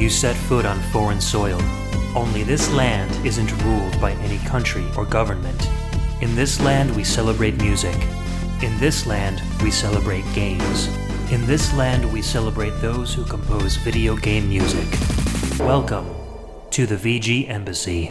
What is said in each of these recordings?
You set foot on foreign soil. Only this land isn't ruled by any country or government. In this land we celebrate music. In this land we celebrate games. In this land we celebrate those who compose video game music. Welcome to the VG Embassy.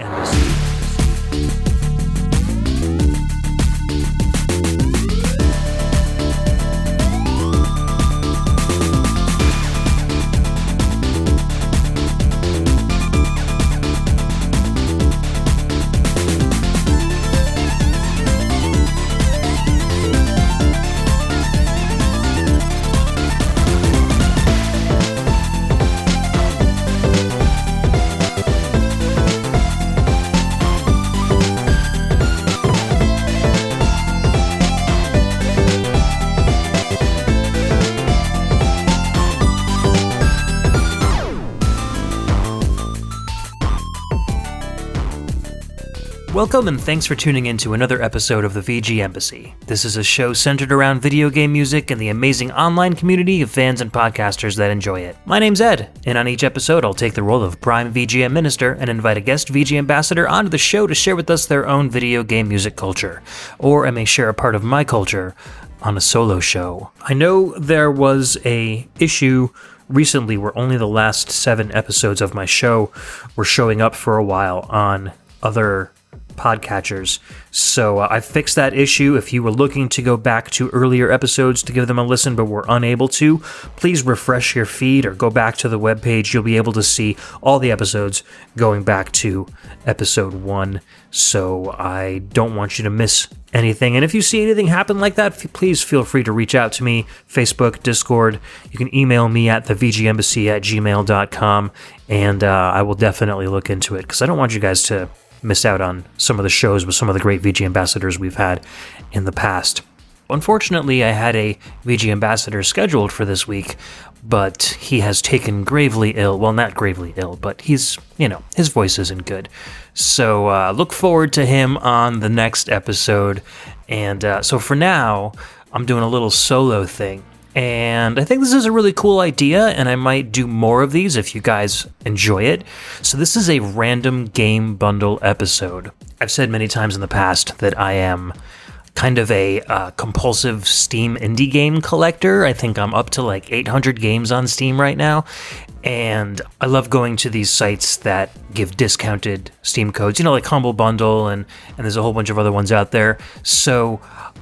Welcome and thanks for tuning in to another episode of the VG Embassy. This is a show centered around video game music and the amazing online community of fans and podcasters that enjoy it. My name's Ed, and on each episode I'll take the role of Prime VGM Minister and invite a guest VG Ambassador onto the show to share with us their own video game music culture. Or I may share a part of my culture on a solo show. I know there was a issue recently where only the last 7 episodes of my show were showing up for a while on other podcatchers. So I fixed that issue. If you were looking to go back to earlier episodes to give them a listen but were unable to, please refresh your feed or go back to the webpage. You'll be able to see all the episodes going back to episode 1. So I don't want you to miss anything. And if you see anything happen like that, please feel free to reach out to me, Facebook, Discord. You can email me at thevgembassy@gmail.com, and I will definitely look into it because I don't want you guys to miss out on some of the shows with some of the great VG ambassadors we've had in the past. Unfortunately, I had a VG ambassador scheduled for this week, but he has taken gravely ill. Well, not gravely ill, but his voice isn't good. So look forward to him on the next episode. And so for now, I'm doing a little solo thing. And I think this is a really cool idea, and I might do more of these if you guys enjoy it. So this is a random game bundle episode. I've said many times in the past that I am kind of a compulsive Steam indie game collector. I think I'm up to like 800 games on Steam right now. And I love going to these sites that give discounted Steam codes, like Humble Bundle, and there's a whole bunch of other ones out there. So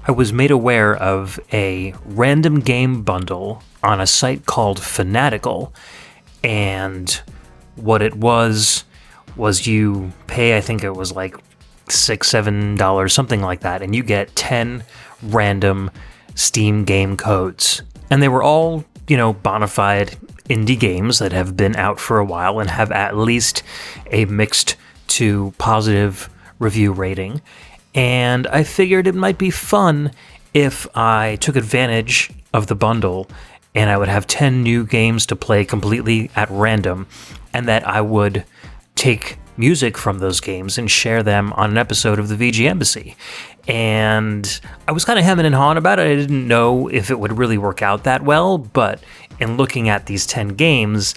I was made aware of a random game bundle on a site called Fanatical, and what it was you pay, I think it was like $6-7, something like that, and you get 10 random Steam game codes. And they were all, bona fide indie games that have been out for a while and have at least a mixed to positive review rating. And I figured it might be fun if I took advantage of the bundle and I would have 10 new games to play completely at random, and that I would take music from those games and share them on an episode of the VG Embassy. And I was kind of hemming and hawing about it. I didn't know if it would really work out that well, but in looking at these 10 games,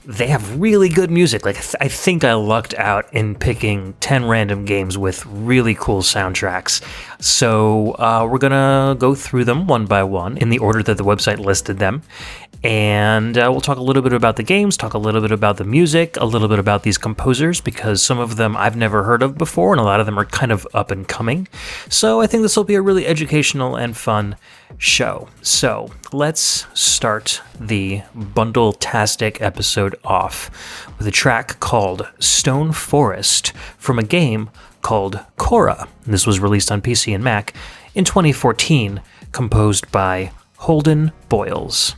they have really good music. Like, I think I lucked out in picking 10 random games with really cool soundtracks. So we're going to go through them one by one in the order that the website listed them. And we'll talk a little bit about the games, talk a little bit about the music, a little bit about these composers, because some of them I've never heard of before, and a lot of them are kind of up and coming. So I think this will be a really educational and fun show. So let's start the Bundle-tastic episode off with a track called Stone Forest from a game called Korra. This was released on PC and Mac in 2014, composed by Holden Boyles.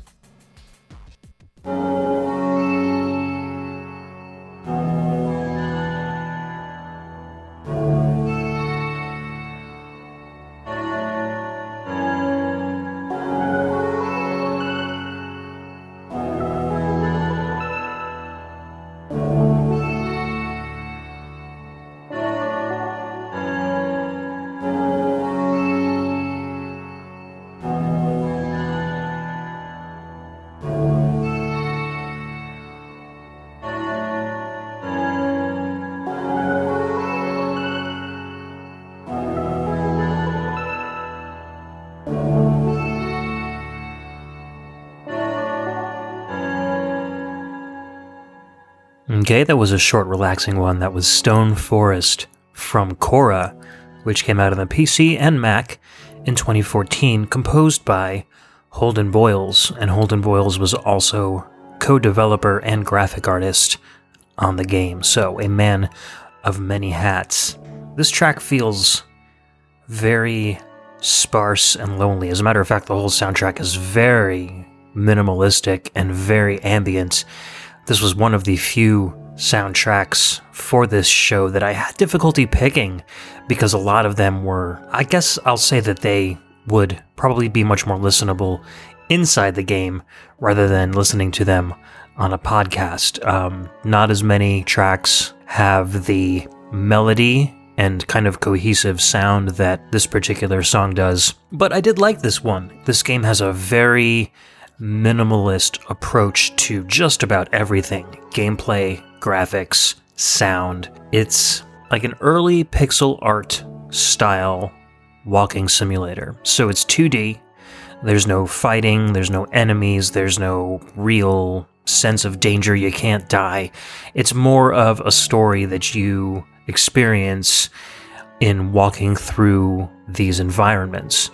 Okay, that was a short, relaxing one. That was Stone Forest from Korra, which came out on the PC and Mac in 2014, composed by Holden Boyles, and Holden Boyles was also co-developer and graphic artist on the game, so a man of many hats. This track feels very sparse and lonely. As a matter of fact, the whole soundtrack is very minimalistic and very ambient. This was one of the few soundtracks for this show that I had difficulty picking because a lot of them were, I guess I'll say that they would probably be much more listenable inside the game rather than listening to them on a podcast. Not as many tracks have the melody and kind of cohesive sound that this particular song does, but I did like this one. This game has a very minimalist approach to just about everything. Gameplay, graphics, sound. It's like an early pixel art style walking simulator. So it's 2D, there's no fighting, there's no enemies, there's no real sense of danger, you can't die. It's more of a story that you experience in walking through these environments.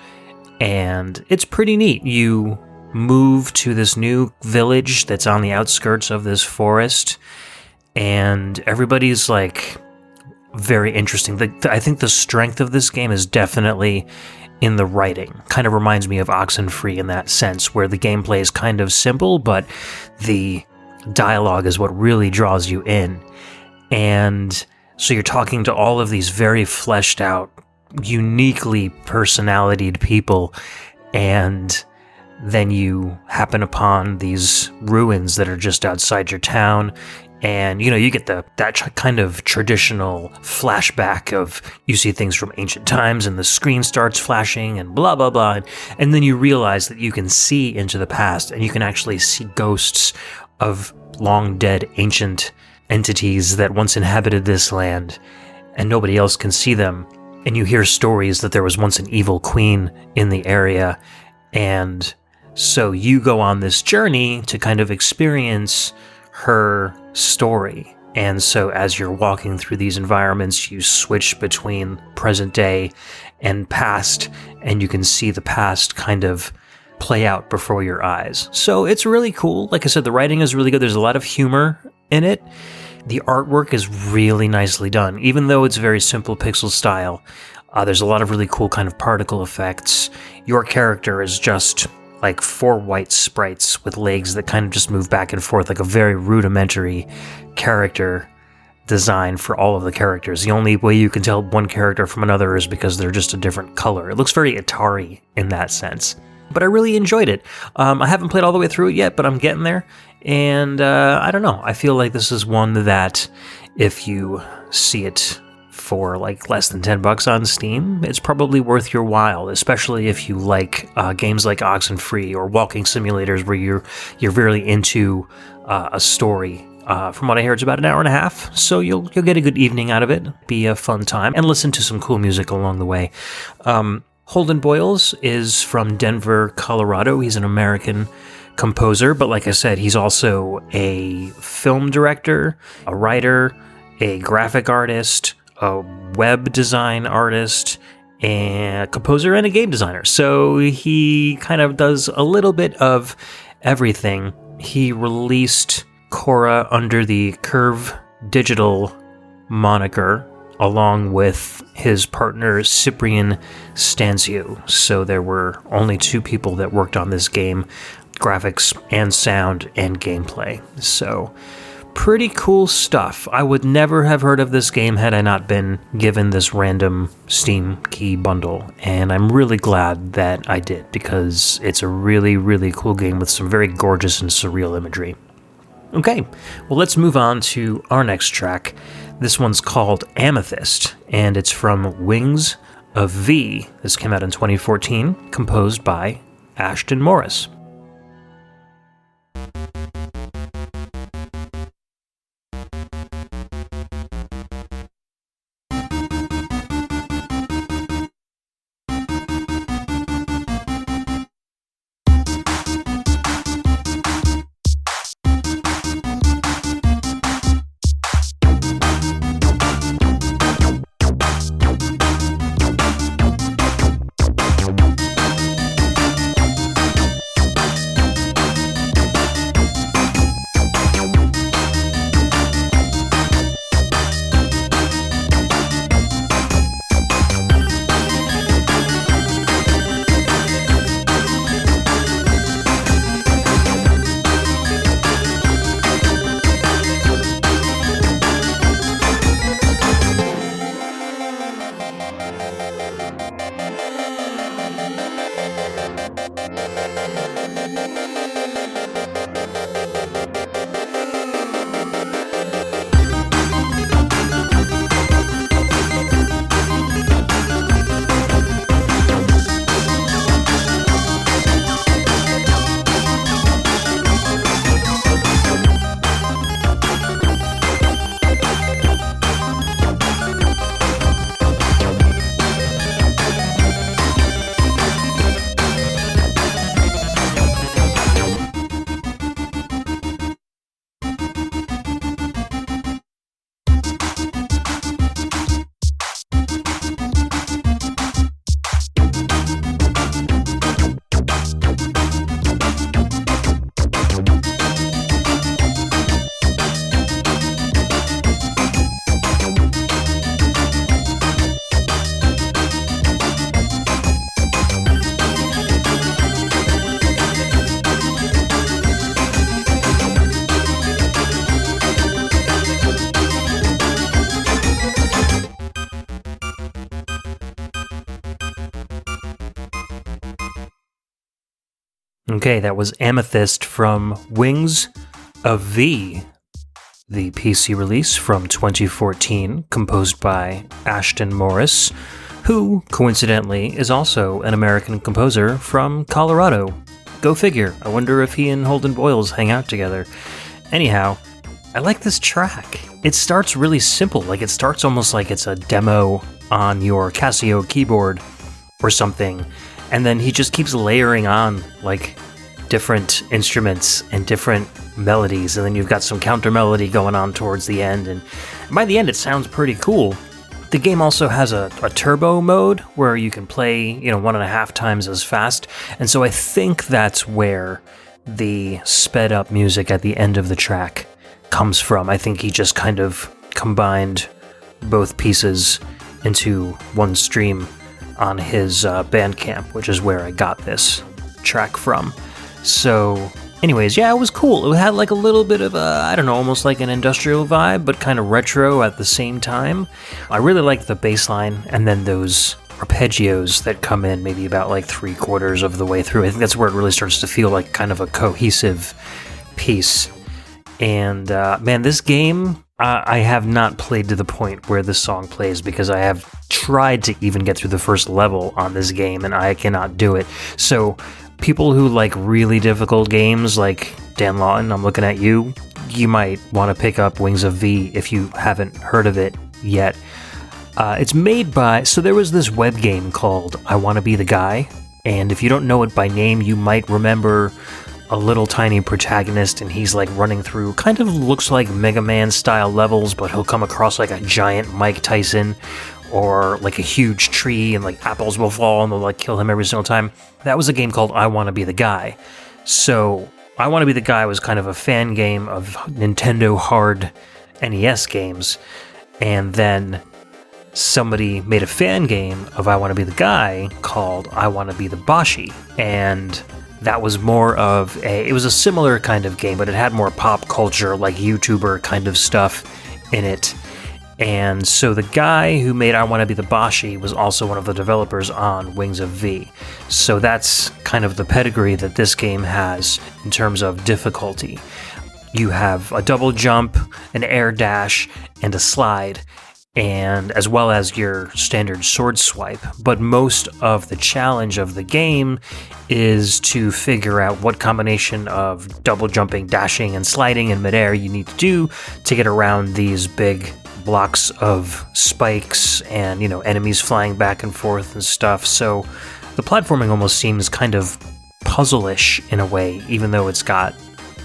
And it's pretty neat. You move to this new village that's on the outskirts of this forest, and everybody's like very interesting. I think the strength of this game is definitely in the writing. Kind of reminds me of Oxenfree in that sense, where the gameplay is kind of simple, but the dialogue is what really draws you in. And so you're talking to all of these very fleshed out, uniquely personalitied people, and then you happen upon these ruins that are just outside your town, and you get that kind of traditional flashback of you see things from ancient times and the screen starts flashing and blah blah blah, and then you realize that you can see into the past and you can actually see ghosts of long dead ancient entities that once inhabited this land and nobody else can see them, and you hear stories that there was once an evil queen in the area. And so you go on this journey to kind of experience her story. And so as you're walking through these environments, you switch between present day and past, and you can see the past kind of play out before your eyes. So it's really cool. Like I said, the writing is really good. There's a lot of humor in it. The artwork is really nicely done. Even though it's very simple pixel style, there's a lot of really cool kind of particle effects. Your character is just like 4 white sprites with legs that kind of just move back and forth, like a very rudimentary character design for all of the characters. The only way you can tell one character from another is because they're just a different color. It looks very Atari in that sense. But I really enjoyed it. I haven't played all the way through it yet, but I'm getting there. And I don't know. I feel like this is one that if you see it for like less than $10 on Steam, it's probably worth your while, especially if you like games like Oxenfree or walking simulators where you're really into a story. From what I hear, it's about an hour and a half, so you'll get a good evening out of it, be a fun time, and listen to some cool music along the way. Holden Boyles is from Denver, Colorado. He's an American composer, but like I said, he's also a film director, a writer, a graphic artist, a web design artist, and a composer and a game designer. So he kind of does a little bit of everything. He released Korra under the Curve Digital moniker, along with his partner Cyprian Stancio. So there were only 2 people that worked on this game, graphics and sound and gameplay. So pretty cool stuff. I would never have heard of this game had I not been given this random Steam key bundle, and I'm really glad that I did, because it's a really, really cool game with some very gorgeous and surreal imagery. Okay, well, let's move on to our next track. This one's called Amethyst, and it's from Wings of V. This came out in 2014, composed by Ashton Morris. Okay, that was Amethyst from Wings of V, the PC release from 2014, composed by Ashton Morris, who, coincidentally, is also an American composer from Colorado. Go figure. I wonder if he and Holden Boyles hang out together. Anyhow, I like this track. It starts really simple, like it starts almost like it's a demo on your Casio keyboard or something, and then he just keeps layering on like different instruments and different melodies, and then you've got some counter melody going on towards the end, and by the end it sounds pretty cool. The game also has a turbo mode where you can play, 1.5 times as fast, and so I think that's where the sped up music at the end of the track comes from. I think he just kind of combined both pieces into one stream on his Bandcamp, which is where I got this track from. So anyways, yeah, it was cool. It had like a little bit of almost like an industrial vibe, but kind of retro at the same time. I really like the bass line, and then those arpeggios that come in maybe about like 3/4 of the way through. I think that's where it really starts to feel like kind of a cohesive piece. And man, this game, I have not played to the point where this song plays, because I have tried to even get through the first level on this game, and I cannot do it. So people who like really difficult games, like Dan Lawton, I'm looking at you, you might want to pick up Wings of V if you haven't heard of it yet. It's made by, so there was this web game called I Wanna Be the Guy, and if you don't know it by name, you might remember a little tiny protagonist, and he's like running through, kind of looks like Mega Man style levels, but he'll come across like a giant Mike Tyson or like a huge tree, and like apples will fall and they'll like kill him every single time. That was a game called I Wanna Be the Guy. So I Wanna Be the Guy was kind of a fan game of Nintendo hard NES games, and then somebody made a fan game of I Wanna Be the Guy called I Wanna Be the Bashi, and that was more of it was a similar kind of game, but it had more pop culture, like YouTuber kind of stuff in it. And so the guy who made I Wanna Be the Bashi was also one of the developers on Wings of V. So that's kind of the pedigree that this game has in terms of difficulty. You have a double jump, an air dash, and a slide, and as well as your standard sword swipe. But most of the challenge of the game is to figure out what combination of double jumping, dashing, and sliding in midair you need to do to get around these big blocks of spikes and, enemies flying back and forth and stuff. So the platforming almost seems kind of puzzle-ish in a way, even though it's got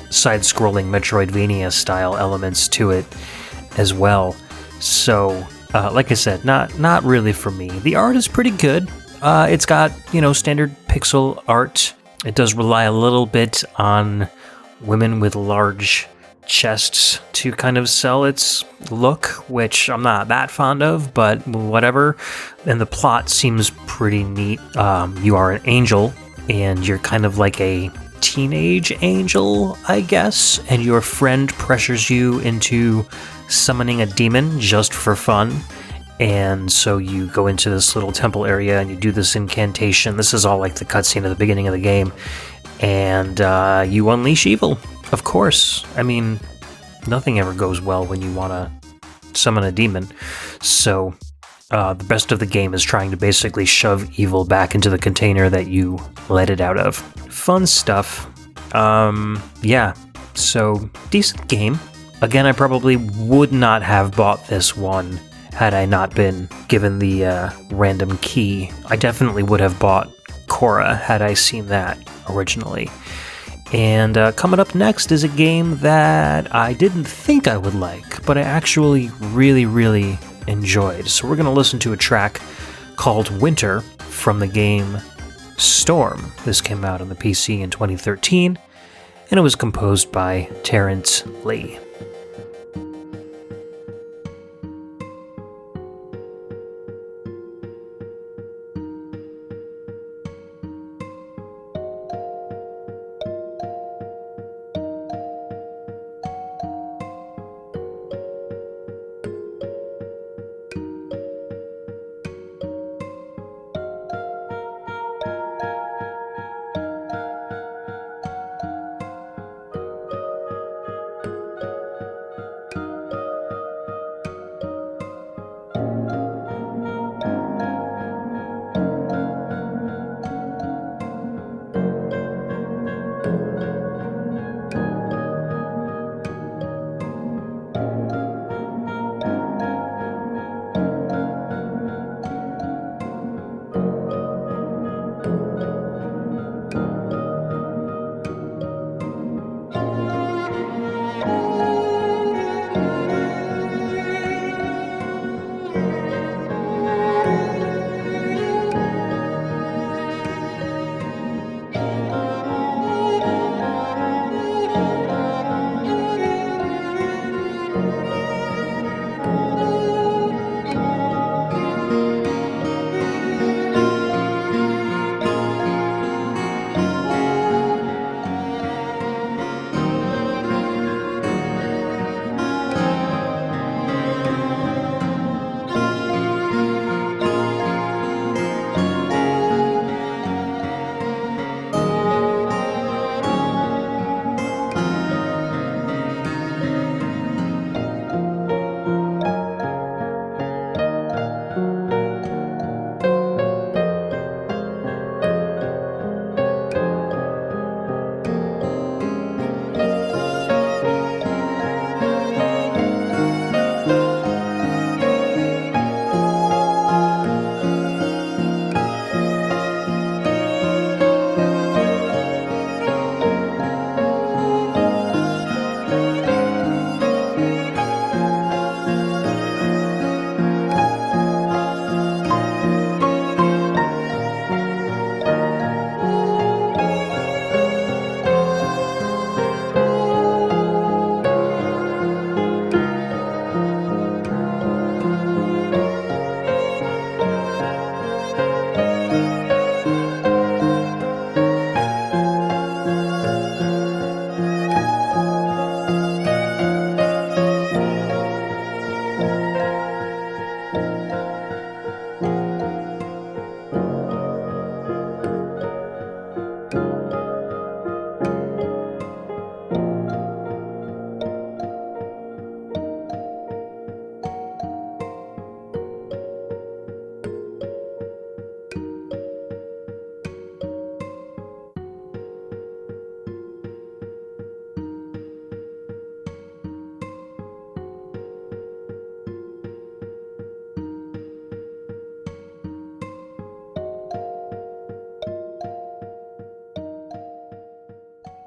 side-scrolling Metroidvania style elements to it as well. So, like I said, not really for me. The art is pretty good. It's got, standard pixel art. It does rely a little bit on women with large chests to kind of sell its look, which I'm not that fond of, but whatever. And the plot seems pretty neat. You are an angel, and you're kind of like a teenage angel, I guess, and your friend pressures you into summoning a demon just for fun. And so you go into this little temple area and you do this incantation. This is all like the cutscene at the beginning of the game. And you unleash evil, of course. I mean, nothing ever goes well when you want to summon a demon. So the best of the game is trying to basically shove evil back into the container that you let it out of. Fun stuff. Yeah, so decent game. Again, I probably would not have bought this one had I not been given the random key. I definitely would have bought Korra had I seen that originally. And coming up next is a game that I didn't think I would like, but I actually really, really enjoyed. So we're going to listen to a track called Winter from the game Storm. This came out on the PC in 2013, and it was composed by Terrence Lee.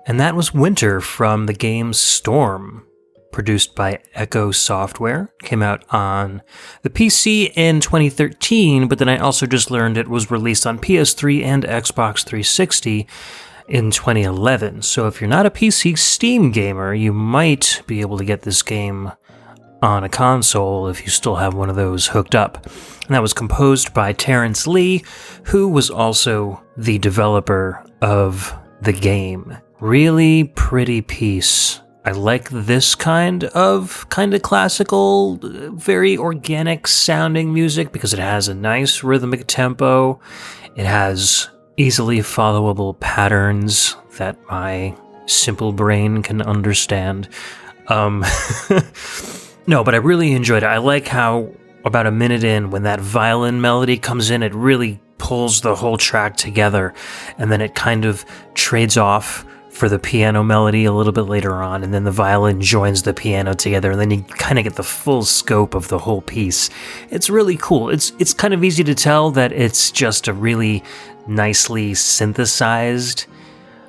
And that was Winter from the game Storm, produced by Echo Software. Came out on the PC in 2013, but then I also just learned it was released on PS3 and Xbox 360 in 2011. So if you're not a PC Steam gamer, you might be able to get this game on a console if you still have one of those hooked up. And that was composed by Terrence Lee, who was also the developer of the game. Really pretty piece. I like this kind of classical, very organic sounding music because it has a nice rhythmic tempo. It has easily followable patterns that my simple brain can understand. No, but I really enjoyed it. I like how about a minute in, when that violin melody comes in, it really pulls the whole track together, and then it kind of trades off for the piano melody a little bit later on, and then the violin joins the piano together, and then you kind of get the full scope of the whole piece. It's really cool. It's kind of easy to tell that it's just a really nicely synthesized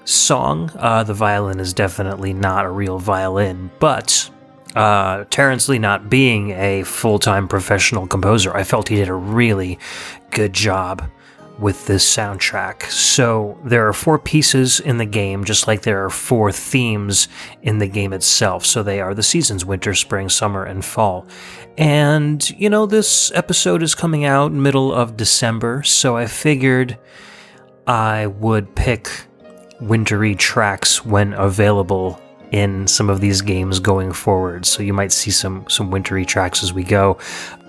song. The violin is definitely not a real violin, but Terrence Lee not being a full-time professional composer, I felt he did a really good job with this soundtrack. So there are 4 pieces in the game, just like there are 4 themes in the game itself. So they are the seasons: winter, spring, summer, and fall. And, you know, this episode is coming out middle of December, so I figured I would pick wintry tracks when available in some of these games going forward. So you might see some wintry tracks as we go.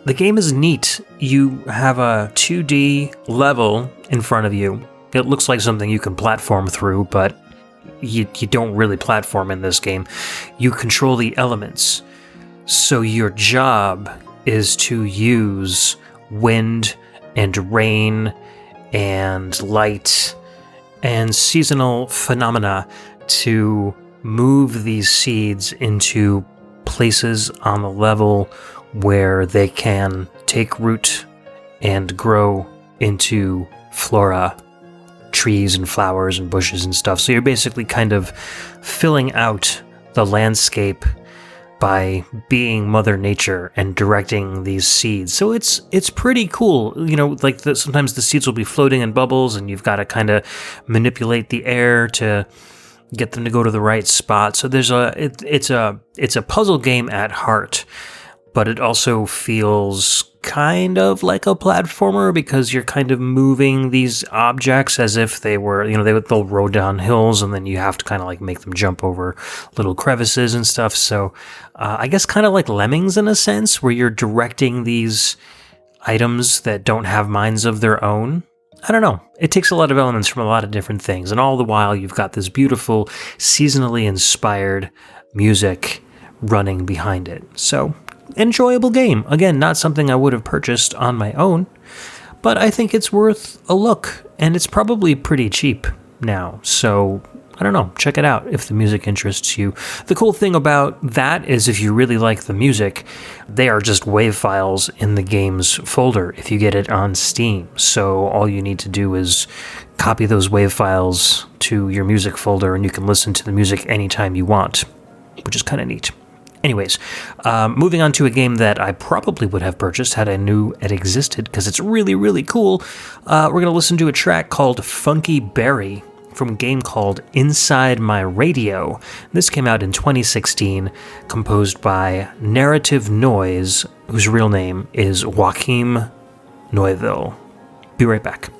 The game is neat. You have a 2D level in front of you. It looks like something you can platform through, but you don't really platform in this game. You control the elements. So your job is to use wind and rain and light and seasonal phenomena to move these seeds into places on the level where they can take root and grow into flora, trees and flowers and bushes and stuff. So you're basically kind of filling out the landscape by being Mother Nature and directing these seeds. So it's pretty cool. You know, like sometimes the seeds will be floating in bubbles, and you've got to kind of manipulate the air to get them to go to the right spot. So it's a puzzle game at heart, but it also feels kind of like a platformer because you're kind of moving these objects as if they were, you know, they'll roll down hills, and then you have to kind of like make them jump over little crevices and stuff. So I guess kind of like Lemmings in a sense, where you're directing these items that don't have minds of their own. I don't know. It takes a lot of elements from a lot of different things, and all the while you've got this beautiful, seasonally inspired music running behind it. So, enjoyable game. Again, not something I would have purchased on my own, but I think it's worth a look, and it's probably pretty cheap now. So, I don't know. Check it out if the music interests you. The cool thing about that is if you really like the music, they are just WAV files in the game's folder if you get it on Steam. So all you need to do is copy those WAV files to your music folder, and you can listen to the music anytime you want, which is kind of neat. Anyways, moving on to a game that I probably would have purchased had I knew it existed, because it's really, really cool. We're going to listen to a track called Funky Berry from a game called Inside My Radio. This came out in 2016, composed by Narrative Noise, whose real name is Joachim Neuville. Be right back.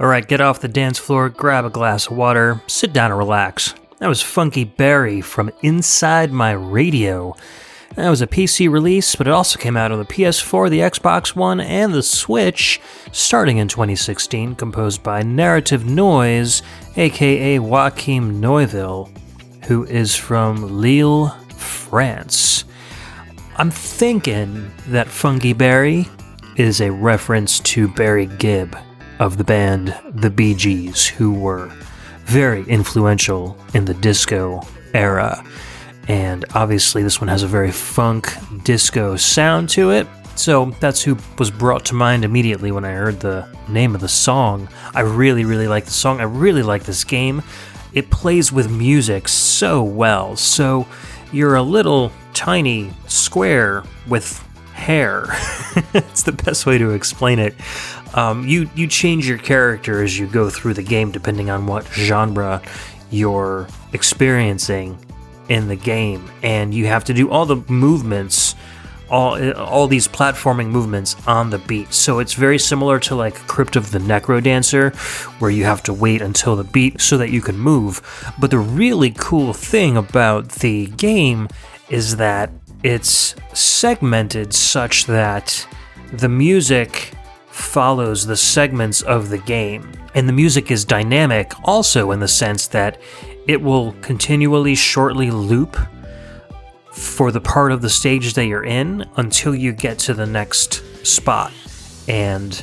Alright, get off the dance floor, grab a glass of water, sit down and relax. That was Funky Berry from Inside My Radio. That was a PC release, but it also came out on the PS4, the Xbox One, and the Switch, starting in 2016, composed by Narrative Noise, aka Joachim Neuville, who is from Lille, France. I'm thinking that Funky Berry is a reference to Barry Gibb of the band The Bee Gees, who were very influential in the disco era. And obviously this one has a very funk disco sound to it, so that's who was brought to mind immediately when I heard the name of the song. I really like the song. I really like this game. It plays with music so well. So you're a little tiny square with hair. It's the best way to explain it. You change your character as you go through the game depending on what genre you're experiencing in the game, and you have to do all the movements, all these platforming movements on the beat. So it's very similar to like Crypt of the Necrodancer, where you have to wait until the beat so that you can move. But the really cool thing about the game is that it's segmented such that the music follows the segments of the game. And the music is dynamic also in the sense that it will continually shortly loop for the part of the stage that you're in until you get to the next spot. And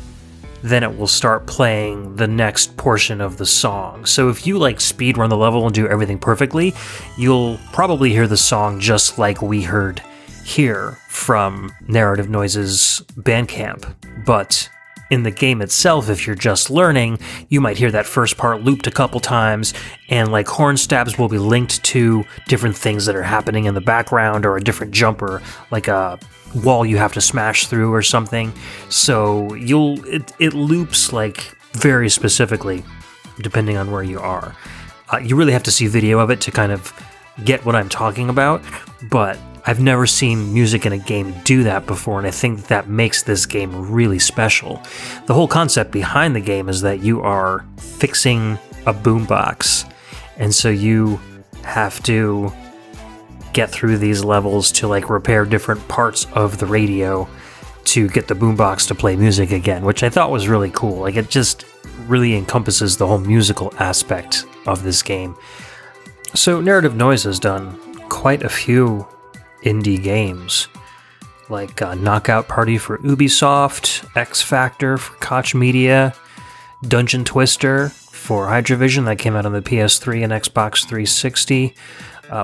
then it will start playing the next portion of the song. So if you like speedrun the level and do everything perfectly, you'll probably hear the song just like we heard here from Narrative Noise's Bandcamp. But in the game itself, if you're just learning, you might hear that first part looped a couple times, and like horn stabs will be linked to different things that are happening in the background, or a different jumper, like a wall you have to smash through or something. So it loops like very specifically depending on where you are. You really have to see video of it to kind of get what I'm talking about, but I've never seen music in a game do that before, and I think that makes this game really special. The whole concept behind the game is that you are fixing a boombox, and so you have to get through these levels to like repair different parts of the radio to get the boombox to play music again, which I thought was really cool. Like, it just really encompasses the whole musical aspect of this game. So Narrative Noise has done quite a few indie games, like Knockout Party for Ubisoft, X Factor for Koch Media, Dungeon Twister for Hydravision, that came out on the PS3 and Xbox 360,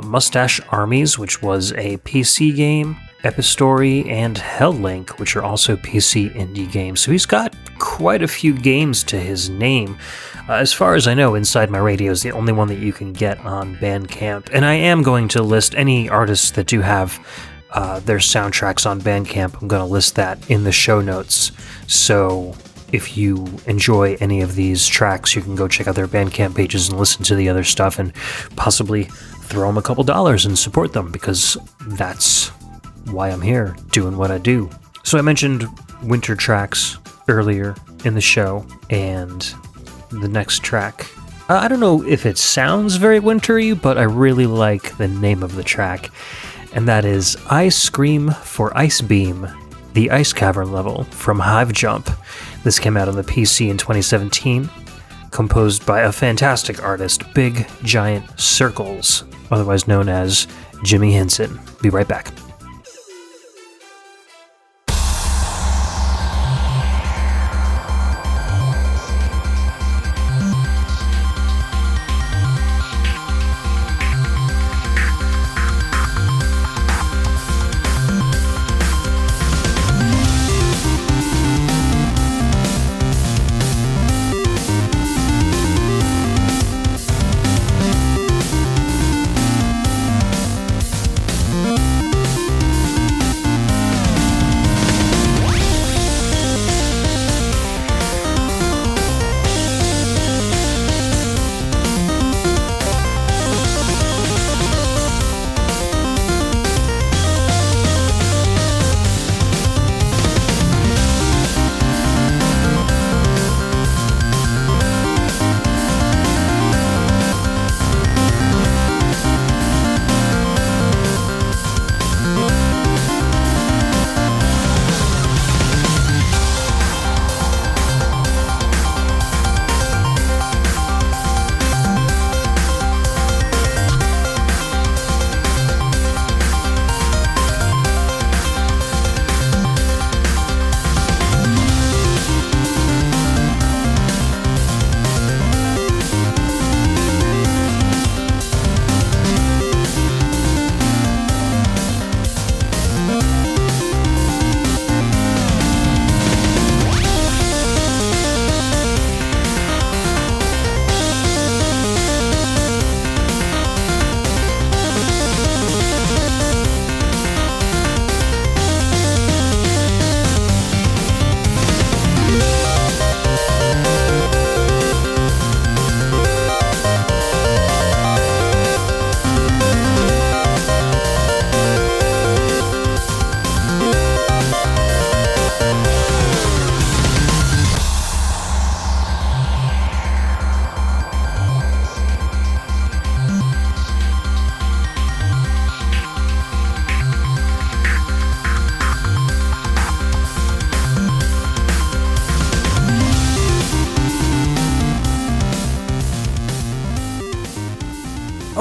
Mustache Armies, which was a PC game, Epistory, and Hellink, which are also PC indie games. So he's got quite a few games to his name. As far as I know, Inside My Radio is the only one that you can get on Bandcamp, and I am going to list any artists that do have their soundtracks on Bandcamp. I'm going to list that in the show notes, so if you enjoy any of these tracks, you can go check out their Bandcamp pages and listen to the other stuff, and possibly throw them a couple dollars and support them, because that's why I'm here, doing what I do. So I mentioned winter tracks earlier in the show, and the next track, I don't know if it sounds very wintry, but I really like the name of the track, and that is Ice Scream for Ice Beam, the Ice Cavern level from Hive Jump. This came out on the PC in 2017, composed by a fantastic artist, Big Giant Circles, otherwise known as Jimmy Henson. Be right back.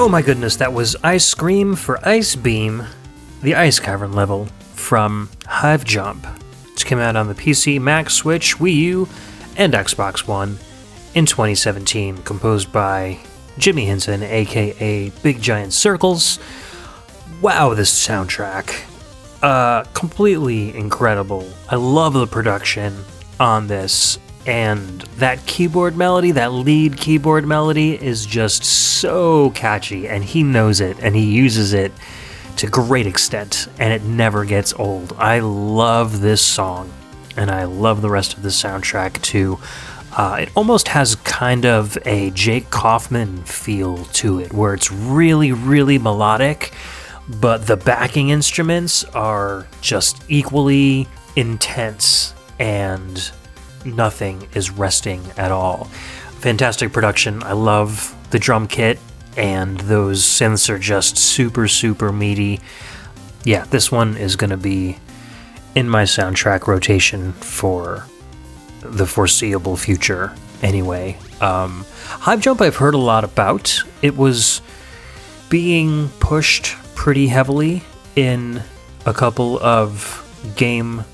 Oh my goodness, that was Ice Scream for Ice Beam, the Ice Cavern level from Hive Jump, which came out on the PC, Mac, Switch, Wii U, and Xbox One in 2017, composed by Jimmy Hinson, aka Big Giant Circles. Wow, this soundtrack. Completely incredible. I love the production on this, and that keyboard melody, that lead keyboard melody, is just so catchy, and he knows it, and he uses it to great extent, and it never gets old. I love this song, and I love the rest of the soundtrack too. It almost has kind of a Jake Kaufman feel to it, where it's really, really melodic, but the backing instruments are just equally intense, and nothing is resting at all. Fantastic production. I love the drum kit, and those synths are just super, super meaty. Yeah, this one is going to be in my soundtrack rotation for the foreseeable future anyway. Hive Jump I've heard a lot about. It was being pushed pretty heavily in a couple of game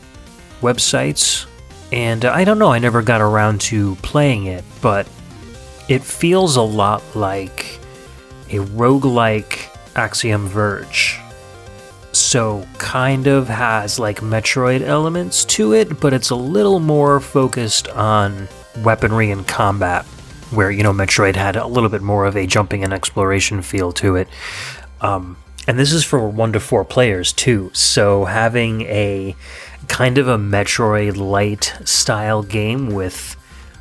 websites, and I don't know, I never got around to playing it, but it feels a lot like a roguelike Axiom Verge. So kind of has like Metroid elements to it, but it's a little more focused on weaponry and combat, where, you know, Metroid had a little bit more of a jumping and exploration feel to it. And this is for 1 to 4 players too, so having a kind of a Metroid light style game with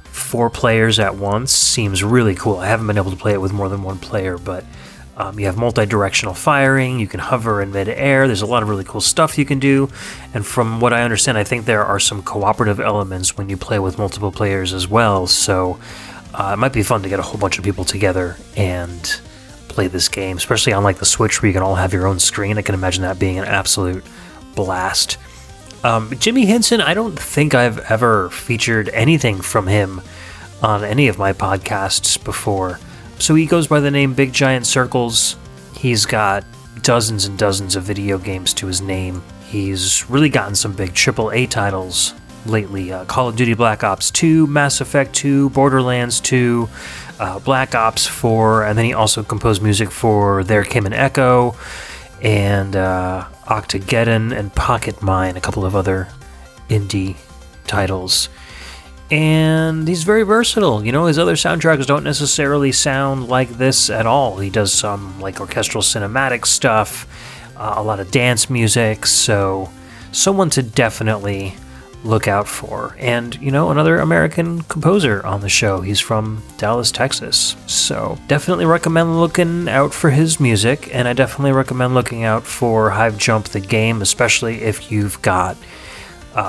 4 players at once seems really cool. I haven't been able to play it with more than 1 player, but you have multi-directional firing, you can hover in mid-air, there's a lot of really cool stuff you can do, and from what I understand, I think there are some cooperative elements when you play with multiple players as well, so it might be fun to get a whole bunch of people together and play this game, especially on like the Switch where you can all have your own screen. I can imagine that being an absolute blast. Jimmy Hinson, I don't think I've ever featured anything from him on any of my podcasts before. So he goes by the name Big Giant Circles. He's got dozens and dozens of video games to his name. He's really gotten some big AAA titles lately. Call of Duty Black Ops 2, Mass Effect 2, Borderlands 2, Black Ops 4, and then he also composed music for There Came an Echo, and Octageddon and Pocket Mine, a couple of other indie titles. And he's very versatile. You know, his other soundtracks don't necessarily sound like this at all. He does some like orchestral cinematic stuff, a lot of dance music, so someone to definitely look out for. And, you know, another American composer on the show. He's from Dallas, Texas. So definitely recommend looking out for his music, and I definitely recommend looking out for Hive Jump the game, especially if you've got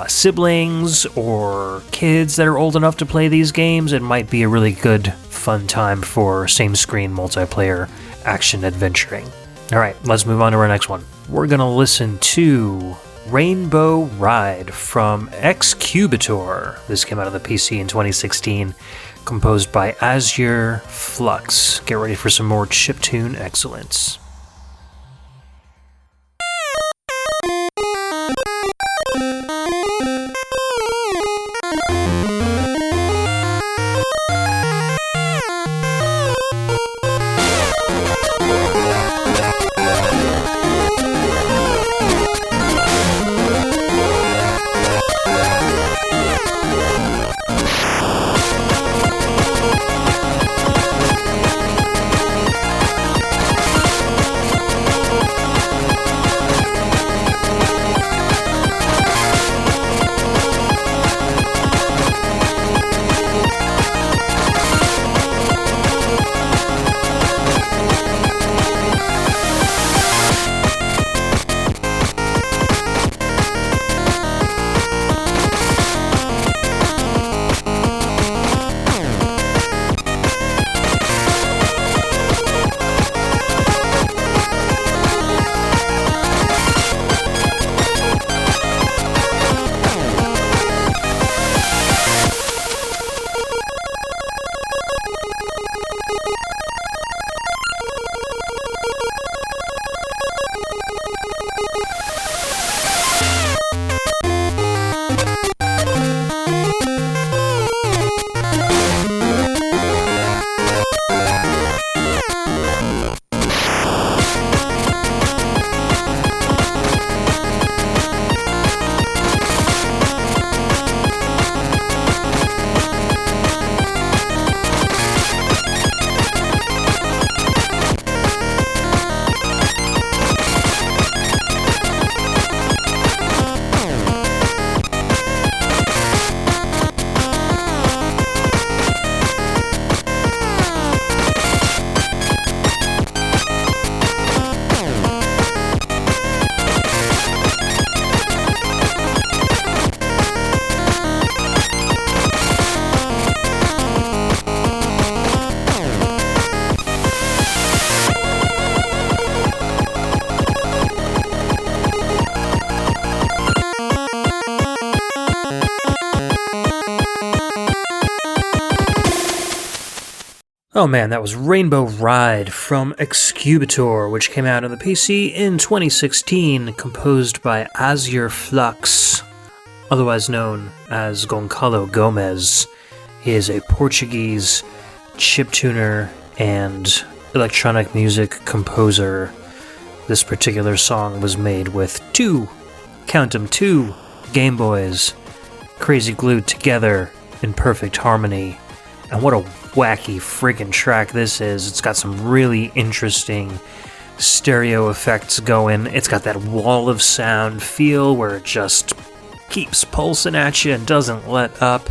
siblings or kids that are old enough to play these games. It might be a really good, fun time for same-screen multiplayer action adventuring. Alright, let's move on to our next one. We're gonna listen to Rainbow Ride from Excubitor. This came out of the PC in 2016, composed by Azure Flux. Get ready for some more chiptune excellence. Oh man, that was Rainbow Ride from Excubator, which came out on the PC in 2016, composed by Azure Flux, otherwise known as Goncalo Gomez. He is a Portuguese chiptuner and electronic music composer. This particular song was made with two Game Boys, crazy glued together in perfect harmony. And what a wacky freaking track this is. It's got some really interesting stereo effects going. It's got that wall of sound feel where it just keeps pulsing at you and doesn't let up.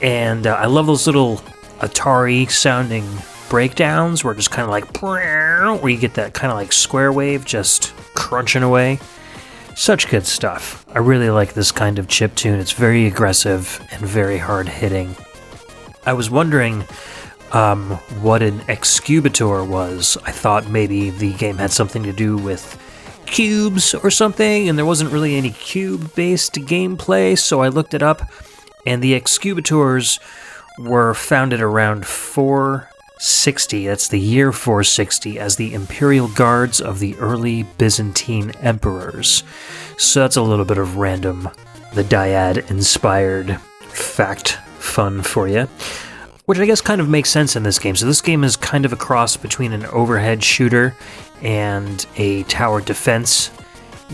And I love those little Atari sounding breakdowns where it just kind of like, where you get that kind of like square wave just crunching away. Such good stuff. I really like this kind of chiptune. It's very aggressive and very hard hitting. I was wondering what an excubator was. I thought maybe the game had something to do with cubes or something, and there wasn't really any cube-based gameplay, so I looked it up, and the excubators were founded around 460, that's the year 460, as the Imperial Guards of the early Byzantine emperors. So that's a little bit of random, the Dyad-inspired fact fun for you, which I guess kind of makes sense in this game. So this game is kind of a cross between an overhead shooter and a tower defense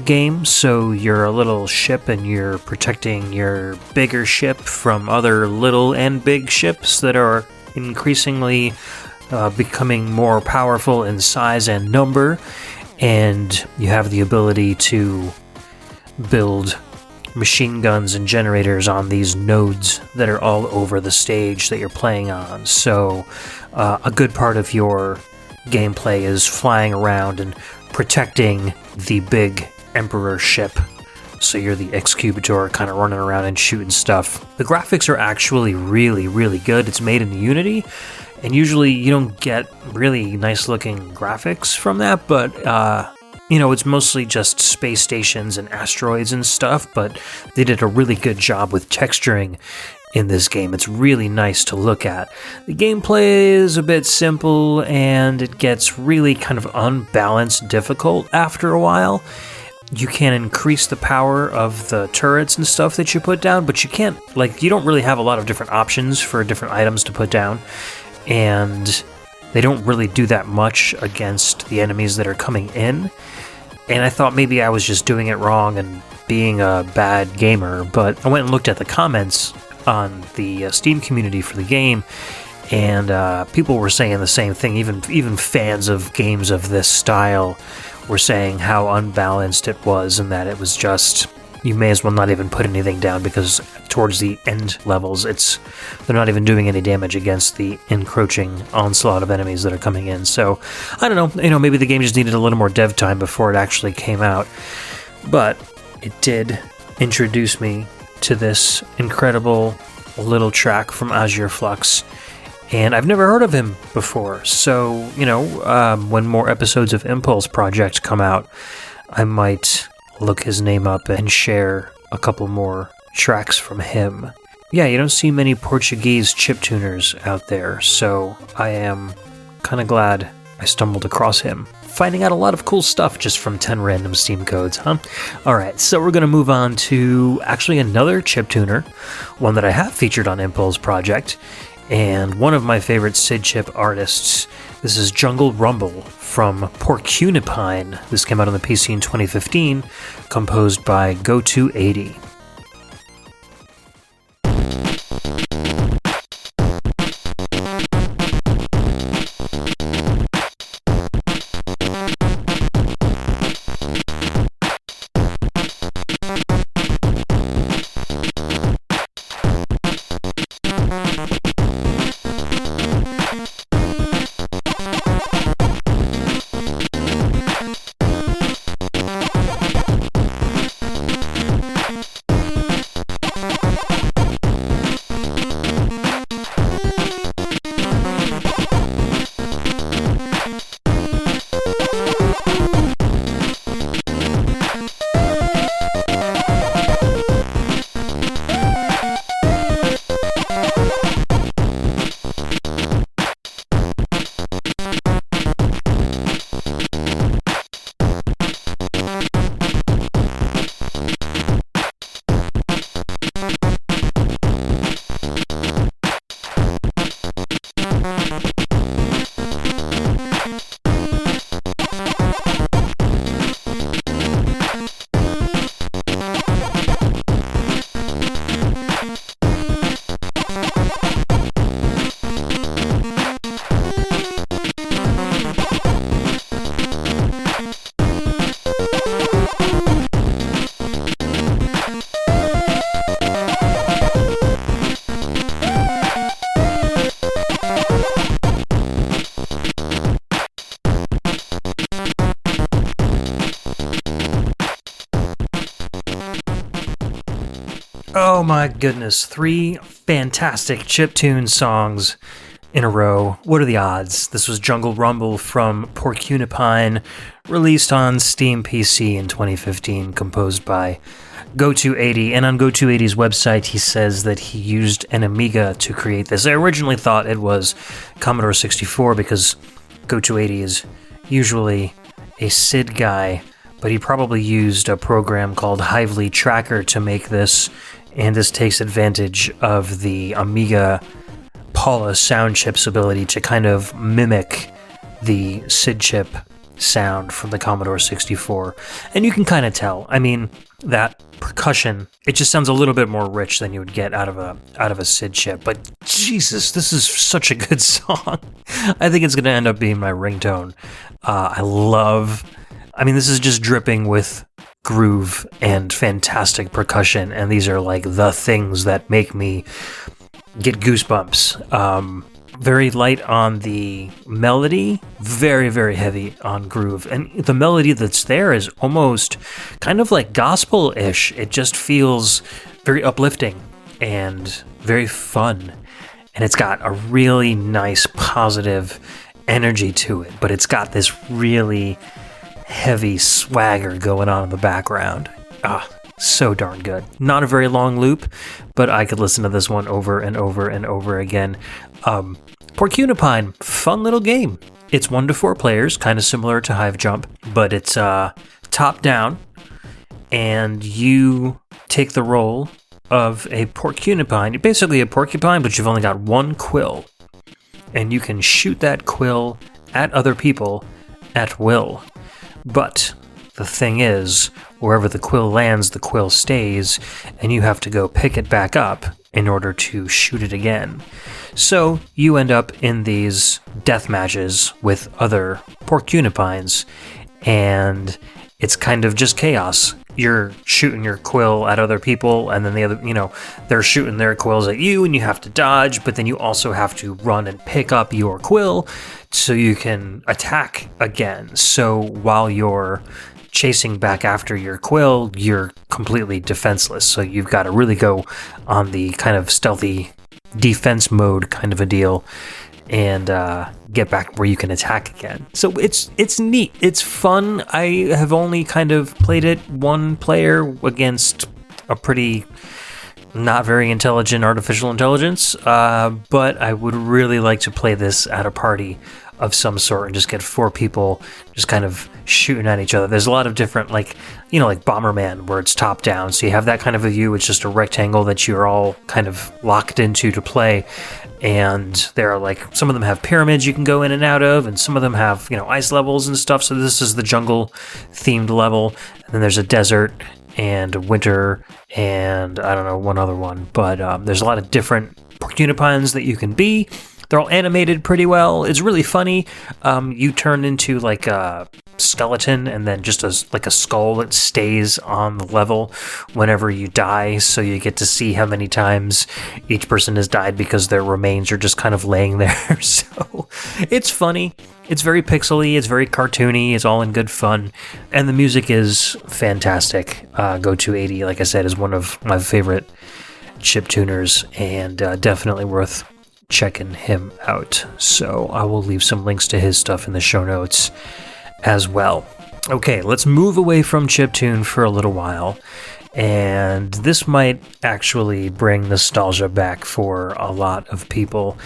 game. So you're a little ship and you're protecting your bigger ship from other little and big ships that are increasingly becoming more powerful in size and number, and you have the ability to build machine guns and generators on these nodes that are all over the stage that you're playing on. So a good part of your gameplay is flying around and protecting the big Emperor ship. So you're the excubator kind of running around and shooting stuff. The graphics are actually really, really good. It's made in Unity, and usually you don't get really nice looking graphics from that, but it's mostly just space stations and asteroids and stuff, but they did a really good job with texturing in this game. It's really nice to look at. The gameplay is a bit simple, and it gets really kind of unbalanced difficult after a while. You can increase the power of the turrets and stuff that you put down, but you don't really have a lot of different options for different items to put down, and they don't really do that much against the enemies that are coming in. And I thought maybe I was just doing it wrong and being a bad gamer, but I went and looked at the comments on the Steam community for the game, and people were saying the same thing. Even fans of games of this style were saying how unbalanced it was, and that it was just, you may as well not even put anything down, because towards the end levels they're not even doing any damage against the encroaching onslaught of enemies that are coming in. So I don't know, maybe the game just needed a little more dev time before it actually came out, but it did introduce me to this incredible little track from Azure Flux, and I've never heard of him before. So when more episodes of Impulse Project come out, I might look his name up and share a couple more tracks from him. Yeah, you don't see many Portuguese chiptuners out there, so I am kind of glad I stumbled across him. Finding out a lot of cool stuff just from 10 random Steam codes, huh? Alright, so we're going to move on to actually another chiptuner, one that I have featured on Impulse Project, and one of my favorite SID chip artists. This is Jungle Rumble from Porcunipine. This came out on the PC in 2015, composed by Go280. Oh my goodness, 3 fantastic chiptune songs in a row. What are the odds? This was Jungle Rumble from Porcunipine, released on Steam PC in 2015, composed by Go280. And on Go280's website, he says that he used an Amiga to create this. I originally thought it was Commodore 64 because Go280 is usually a SID guy, but he probably used a program called Hively Tracker to make this, and this takes advantage of the Amiga Paula sound chip's ability to kind of mimic the SID chip sound from the Commodore 64. And you can kind of tell, I mean, that percussion, it just sounds a little bit more rich than you would get out of a SID chip. But Jesus, this is such a good song. I think it's going to end up being my ringtone. This is just dripping with groove and fantastic percussion, and these are like the things that make me get goosebumps. Very light on the melody, very, very heavy on groove. And the melody that's there is almost kind of like gospel-ish. It just feels very uplifting and very fun. And it's got a really nice, positive energy to it, but it's got this really heavy swagger going on in the background. So darn good. Not a very long loop, but I could listen to this one over and over and over again. Porcunipine, fun little game. It's 1 to 4 players, kind of similar to Hive Jump, but it's top down, and you take the role of a porcunipine. You're basically a porcupine, but you've only got 1 quill, and you can shoot that quill at other people at will. But the thing is, wherever the quill lands, the quill stays, and you have to go pick it back up in order to shoot it again. So you end up in these death matches with other porcunipines, and it's kind of just chaos. You're shooting your quill at other people, and then the other, they're shooting their quills at you, and you have to dodge, but then you also have to run and pick up your quill so you can attack again. So while you're chasing back after your quill, you're completely defenseless. So you've got to really go on the kind of stealthy defense mode kind of a deal and get back where you can attack again. So it's neat. It's fun. I have only kind of played it 1 player against a pretty not very intelligent artificial intelligence, but I would really like to play this at a party of some sort and just get 4 people just kind of shooting at each other. There's a lot of different, like Bomberman, where it's top down. So you have that kind of a view. It's just a rectangle that you're all kind of locked into to play. And there are some of them have pyramids you can go in and out of, and some of them have, ice levels and stuff. So this is the jungle themed level. And then there's a desert and a winter and I don't know, one other one. But there's a lot of different porcunipines that you can be. They're all animated pretty well. It's really funny. You turn into like a skeleton and then just a skull that stays on the level whenever you die. So you get to see how many times each person has died because their remains are just kind of laying there. So it's funny. It's very pixely. It's very cartoony. It's all in good fun. And the music is fantastic. Go280, like I said, is one of my favorite chiptuners and definitely worth checking him out. So I will leave some links to his stuff in the show notes as well. Okay, let's move away from chiptune for a little while, and this might actually bring nostalgia back for a lot of people.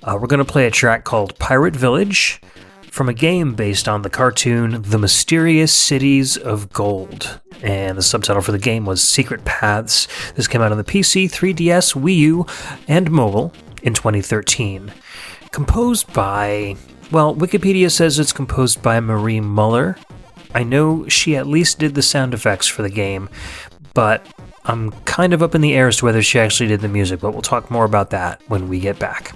We're going to play a track called Pirate Village from a game based on the cartoon The Mysterious Cities of Gold, and the subtitle for the game was Secret Paths. This came out on the PC, 3DS, Wii U, and mobile in 2013. Composed by, Wikipedia says it's composed by Marie Muller. I know she at least did the sound effects for the game, but I'm kind of up in the air as to whether she actually did the music, but we'll talk more about that when we get back.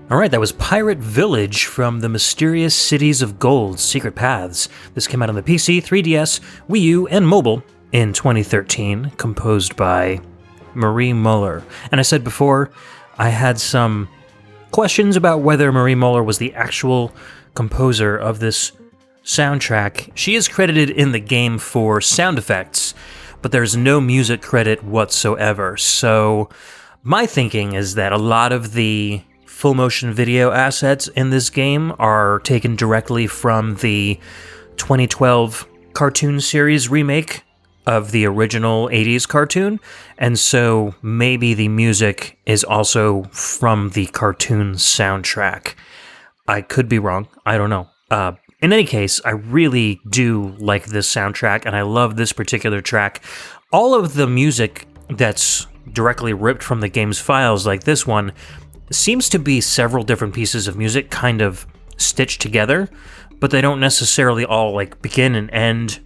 All right, that was Pirate Village from the Mysterious Cities of Gold, Secret Paths. This came out on the PC, 3DS, Wii U, and mobile in 2013, composed by Marie Muller. And I said before, I had some questions about whether Marie Muller was the actual composer of this soundtrack. She is credited in the game for sound effects, but there's no music credit whatsoever. So my thinking is that a lot of the full motion video assets in this game are taken directly from the 2012 cartoon series remake of the original 80s cartoon, and so maybe the music is also from the cartoon soundtrack. I could be wrong, I don't know. In any case, I really do like this soundtrack, and I love this particular track. All of the music that's directly ripped from the game's files, like this one, seems to be several different pieces of music kind of stitched together, but they don't necessarily all like begin and end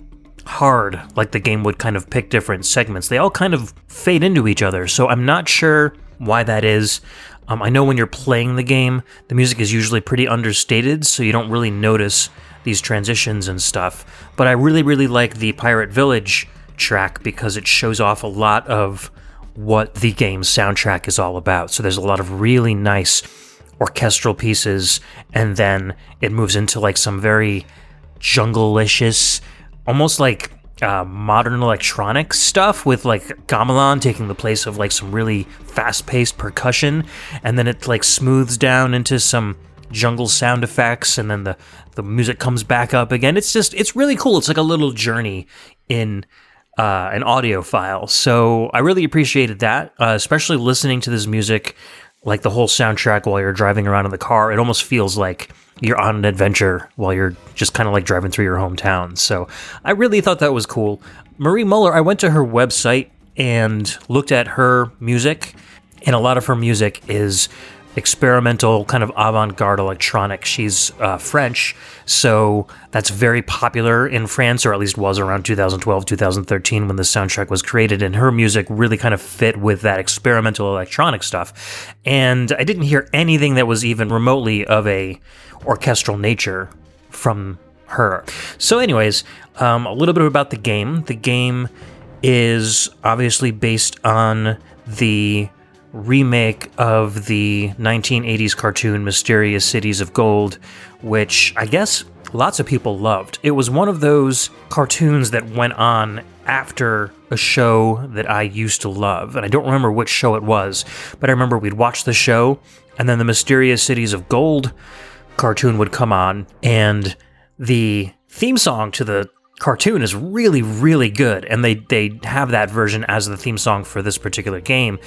hard like the game would kind of pick different segments. They all kind of fade into each other, so I'm not sure why that is. I know when you're playing the game, the music is usually pretty understated, so you don't really notice these transitions and stuff, but I really, really like the Pirate Village track because it shows off a lot of what the game's soundtrack is all about. So there's a lot of really nice orchestral pieces, and then it moves into like some very jungle-licious, almost like modern electronic stuff with like gamelan taking the place of like some really fast-paced percussion, and then it like smooths down into some jungle sound effects, and then the music comes back up again. It's really cool. It's like a little journey in an audio file. So I really appreciated that, especially listening to this music, like the whole soundtrack while you're driving around in the car. It almost feels like you're on an adventure while you're just kind of like driving through your hometown. So I really thought that was cool. Marie Muller, I went to her website and looked at her music, and a lot of her music is experimental, kind of avant-garde electronic. She's French, so that's very popular in France, or at least was around 2012, 2013 when the soundtrack was created, and her music really kind of fit with that experimental electronic stuff. And I didn't hear anything that was even remotely of a orchestral nature from her. So anyways, a little bit about the game. The game is obviously based on the remake of the 1980s cartoon Mysterious Cities of Gold, which I guess lots of people loved. It was one of those cartoons that went on after a show that I used to love, and I don't remember which show it was, but I remember we'd watch the show, and then the Mysterious Cities of Gold cartoon would come on, and the theme song to the cartoon is really, really good, and they have that version as the theme song for this particular game.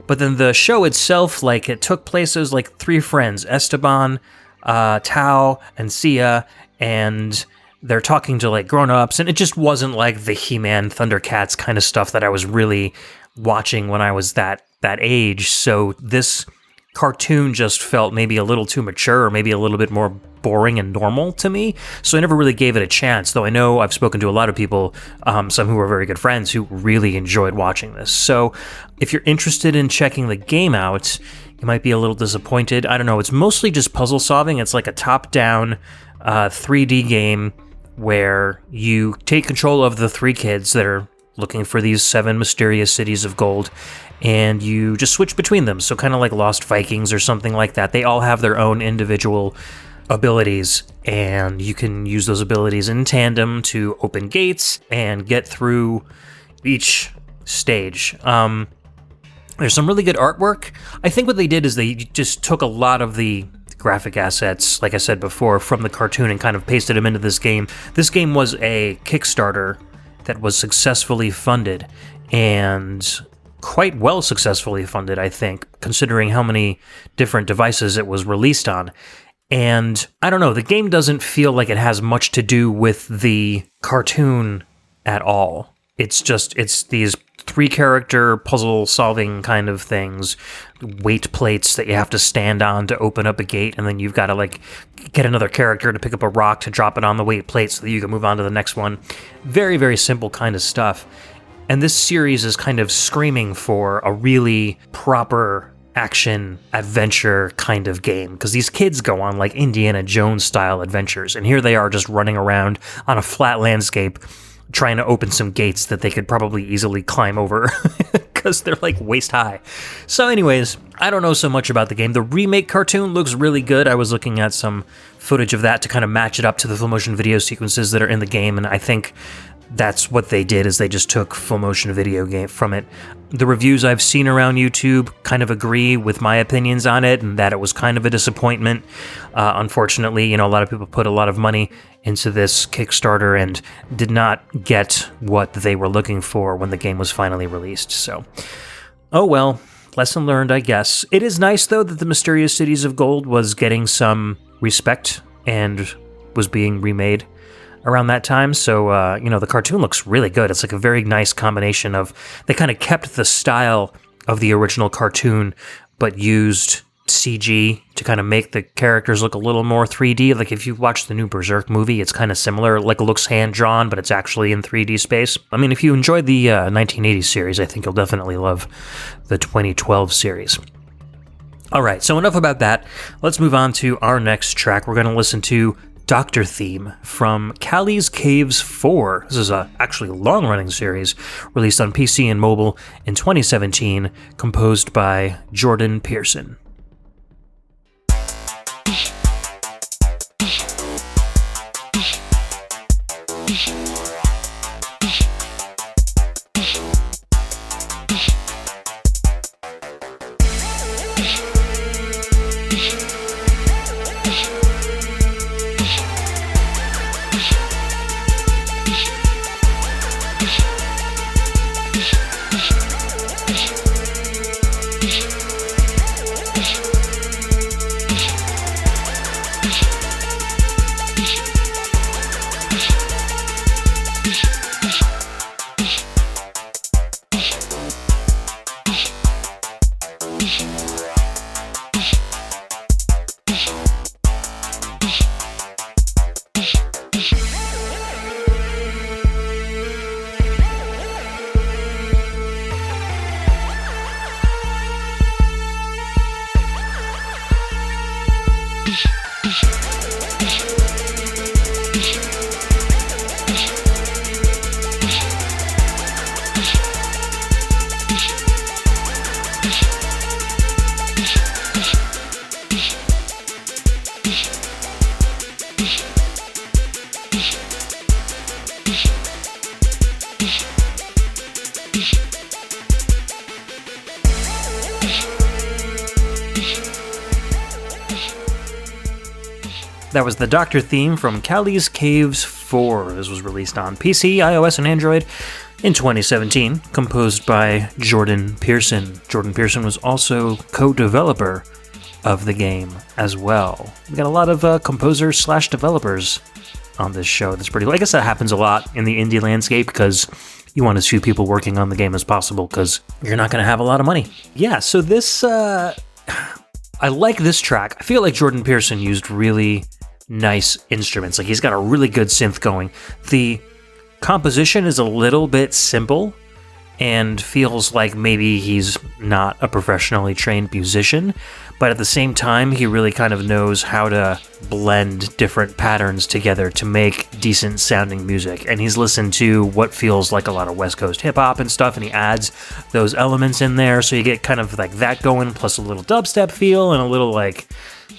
But then the show itself, like, it took place as like three friends, Esteban, Tao, and Sia, and they're talking to like grown-ups, and it just wasn't like the He-Man, Thundercats kind of stuff that I was really watching when I was that age. So this cartoon just felt maybe a little too mature, or maybe a little bit more boring and normal to me, so I never really gave it a chance, though I know I've spoken to a lot of people, some who are very good friends, who really enjoyed watching this. So if you're interested in checking the game out, you might be a little disappointed. I don't know, it's mostly just puzzle solving. It's like a top-down 3D game where you take control of the three kids that are looking for these 7 mysterious cities of gold, and you just switch between them, so kind of like Lost Vikings or something like that. They all have their own individual abilities, and you can use those abilities in tandem to open gates and get through each stage. There's some really good artwork. I think what they did is they just took a lot of the graphic assets, like I said before, from the cartoon and kind of pasted them into this game. This game was a Kickstarter that was successfully funded, and quite well successfully funded, I think, considering how many different devices it was released on. And I don't know, the game doesn't feel like it has much to do with the cartoon at all. It's these 3-character puzzle-solving kind of things, weight plates that you have to stand on to open up a gate, and then you've got to, like, get another character to pick up a rock to drop it on the weight plate so that you can move on to the next one. Very, very simple kind of stuff. And this series is kind of screaming for a really proper action adventure kind of game, because these kids go on like Indiana Jones style adventures, and here they are just running around on a flat landscape trying to open some gates that they could probably easily climb over because they're like waist high. So anyways, I don't know so much about the game. The remake cartoon looks really good. I was looking at some footage of that to kind of match it up to the full motion video sequences that are in the game, and I think that's what they did, is they just took full motion video game from it. The reviews I've seen around YouTube kind of agree with my opinions on it, and that it was kind of a disappointment. Unfortunately, a lot of people put a lot of money into this Kickstarter and did not get what they were looking for when the game was finally released. So, oh well, lesson learned, I guess. It is nice, though, that the Mysterious Cities of Gold was getting some respect and was being remade around that time. So, the cartoon looks really good. It's like a very nice combination of, they kind of kept the style of the original cartoon, but used CG to kind of make the characters look a little more 3D. Like if you watch the new Berserk movie, it's kind of similar. Like it looks hand-drawn, but it's actually in 3D space. I mean, if you enjoyed the 1980s series, I think you'll definitely love the 2012 series. All right, so enough about that. Let's move on to our next track. We're going to listen to Doctor Theme from Callie's Caves 4. This is a actually long-running series released on PC and mobile in 2017, composed by Jordan Pearson. That was the Doctor theme from Callie's Caves 4. This was released on PC, iOS, and Android in 2017, composed by Jordan Pearson. Jordan Pearson was also co-developer of the game as well. We got a lot of composers/developers on this show. That's pretty cool. I guess that happens a lot in the indie landscape because you want as few people working on the game as possible because you're not going to have a lot of money. Yeah, so this... I like this track. I feel like Jordan Pearson used really nice instruments. Like he's got a really good synth going. The composition is a little bit simple and feels like maybe he's not a professionally trained musician, but at the same time, he really kind of knows how to blend different patterns together to make decent sounding music. And he's listened to what feels like a lot of West Coast hip hop and stuff, and he adds those elements in there, so you get kind of like that going, plus a little dubstep feel and a little like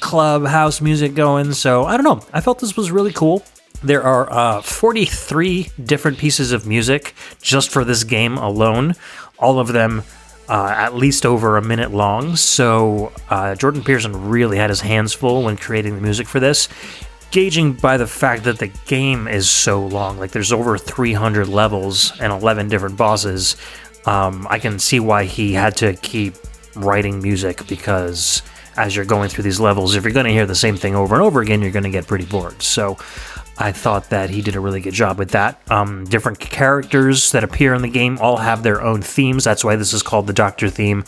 club house music going. So I don't know, I felt this was really cool. There are 43 different pieces of music just for this game alone, all of them at least over a minute long. So Jordan Pearson really had his hands full when creating the music for this, gauging by the fact that the game is so long. Like there's over 300 levels and 11 different bosses. I can see why he had to keep writing music, because as you're going through these levels, if you're going to hear the same thing over and over again, you're going to get pretty bored. So I thought that he did a really good job with that. Different characters that appear in the game all have their own themes. That's why this is called the Doctor theme.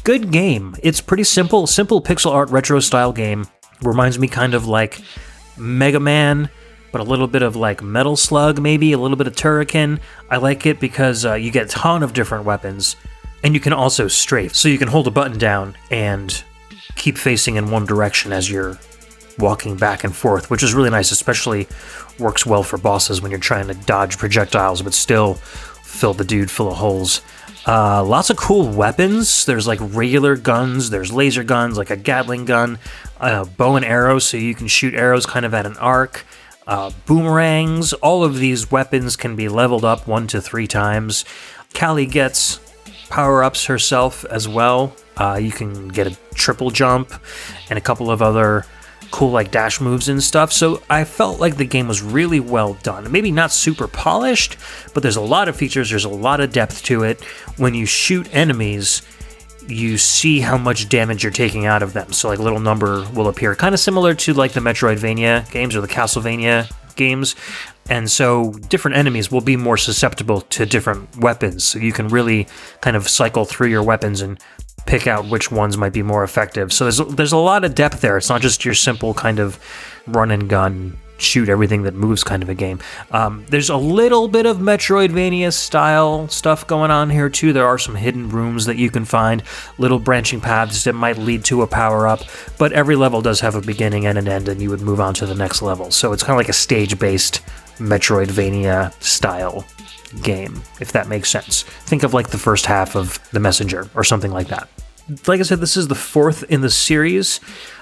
Good game. It's pretty simple pixel art retro style game. Reminds me kind of like Mega Man, but a little bit of like Metal Slug, maybe a little bit of Turrican. I like it because you get a ton of different weapons, And you can also strafe, so you can hold a button down and keep facing in one direction as you're walking back and forth, which is really nice, especially works well for bosses when you're trying to dodge projectiles but still fill the dude full of holes. Lots of cool weapons. There's like regular guns, there's laser guns, like a Gatling gun, bow and arrow, so you can shoot arrows kind of at an arc, boomerangs. All of these weapons can be leveled up 1 to 3 times. Callie gets power-ups herself as well. You can get a triple jump and a couple of other cool like dash moves and stuff. So I felt like the game was really well done. Maybe not super polished, but there's a lot of features, there's a lot of depth to it. When you shoot enemies, you see how much damage you're taking out of them. So like a little number will appear, kind of similar to like the Metroidvania games or the Castlevania games. And so different enemies will be more susceptible to different weapons. So you can really kind of cycle through your weapons and pick out which ones might be more effective. So there's a lot of depth there. It's not just your simple kind of run and gun, shoot everything that moves kind of a game. There's a little bit of Metroidvania style stuff going on here too. There are some hidden rooms that you can find, little branching paths that might lead to a power-up, but every level does have a beginning and an end, and you would move on to the next level. So it's kind of like a stage-based Metroidvania style game, if that makes sense. Think of like the first half of The Messenger or something like that. Like I said, this is the 4th in the series.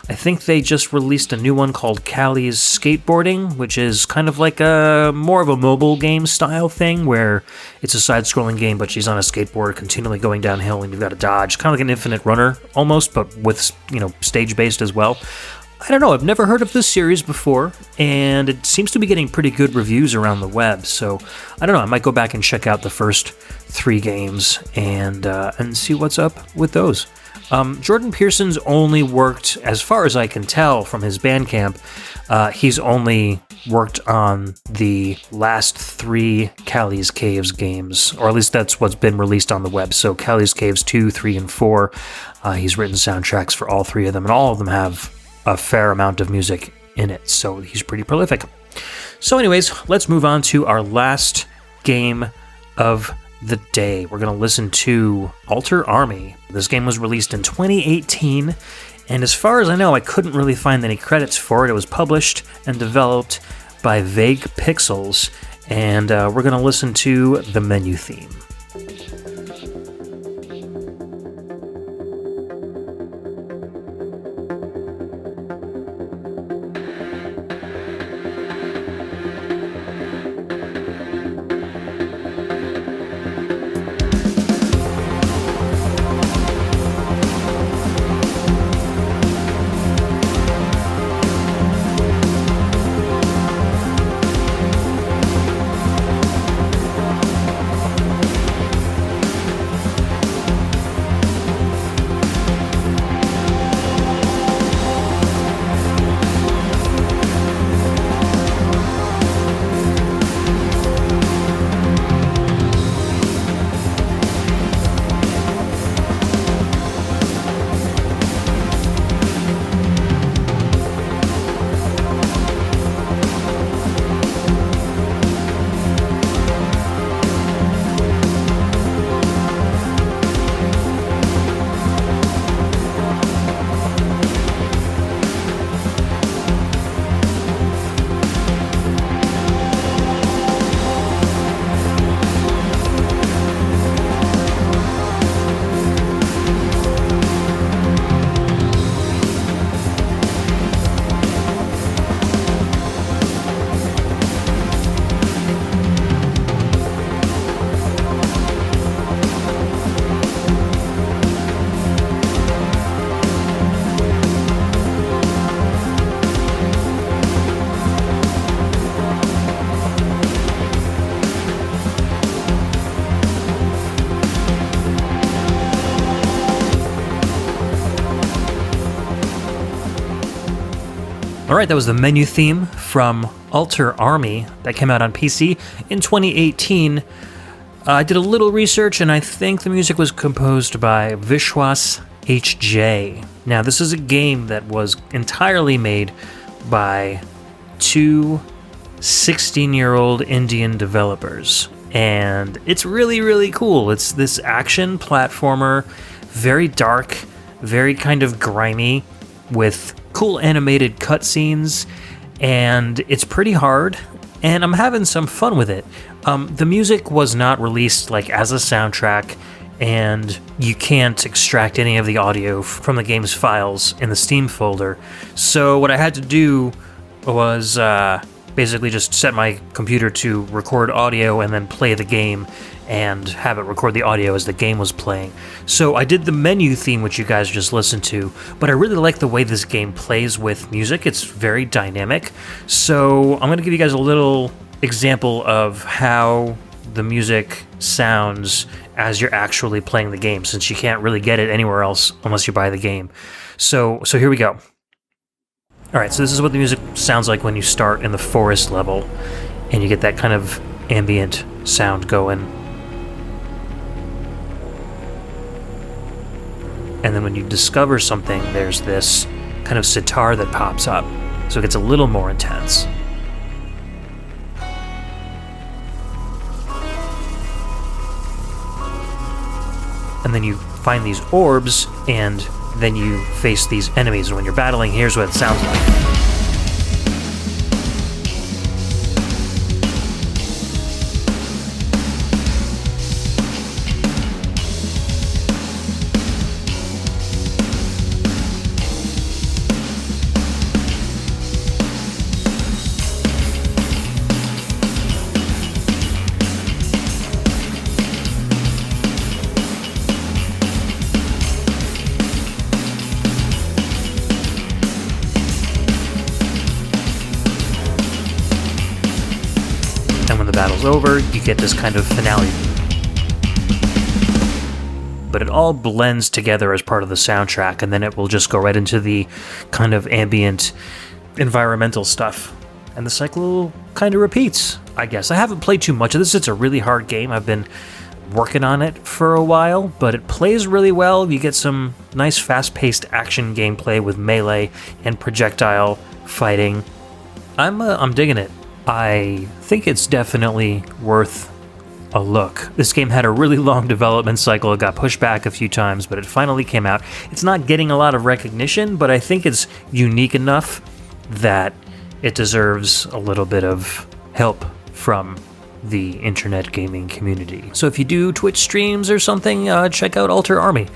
I think they just released a new one called Callie's Skateboarding, which is kind of like a more of a mobile game style thing where it's a side-scrolling game, but she's on a skateboard continually going downhill and you've got to dodge. Kind of like an Infinite Runner almost, but with, stage-based as well. I don't know, I've never heard of this series before, and it seems to be getting pretty good reviews around the web, so I don't know, I might go back and check out the first 3 games and see what's up with those. Jordan Pearson's only worked, as far as I can tell from his Bandcamp, he's only worked on the last 3 Callie's Caves games, or at least that's what's been released on the web. So Callie's Caves 2, 3, and 4, he's written soundtracks for all 3 of them, and all of them have a fair amount of music in it, so he's pretty prolific. So anyways, let's move on to our last game of the day. We're going to listen to Alter Army. This game was released in 2018, and as far as I know, I couldn't really find any credits for it. It was published and developed by Vague Pixels, and we're going to listen to the menu theme. All right, that was the menu theme from Alter Army that came out on PC in 2018. I did a little research, and I think the music was composed by Vishwas HJ. Now, this is a game that was entirely made by 2 16-year-old Indian developers. and it's really, really cool. It's this action platformer, very dark, very kind of grimy, with cool animated cutscenes, and it's pretty hard, and I'm having some fun with it. The music was not released like as a soundtrack, and you can't extract any of the audio from the game's files in the Steam folder. So what I had to do was basically just set my computer to record audio and then play the game and have it record the audio as the game was playing. So I did the menu theme, which you guys just listened to, but I really like the way this game plays with music. It's very dynamic. So I'm going to give you guys a little example of how the music sounds as you're actually playing the game, since you can't really get it anywhere else unless you buy the game. So here we go. Alright, so this is what the music sounds like when you start in the forest level, and you get that kind of ambient sound going. And then when you discover something, there's this kind of sitar that pops up, so it gets a little more intense. And then you find these orbs, and then you face these enemies, and when you're battling, here's what it sounds like. When the battle's over, you get this kind of finale. But it all blends together as part of the soundtrack, and then it will just go right into the kind of ambient, environmental stuff. And the cycle kind of repeats, I guess. I haven't played too much of this. It's a really hard game. I've been working on it for a while, but it plays really well. You get some nice fast-paced action gameplay with melee and projectile fighting. I'm digging it. I think it's definitely worth a look. This game had a really long development cycle. It got pushed back a few times, but it finally came out. It's not getting a lot of recognition, but I think it's unique enough that it deserves a little bit of help from the internet gaming community. So if you do Twitch streams or something, check out Alter Army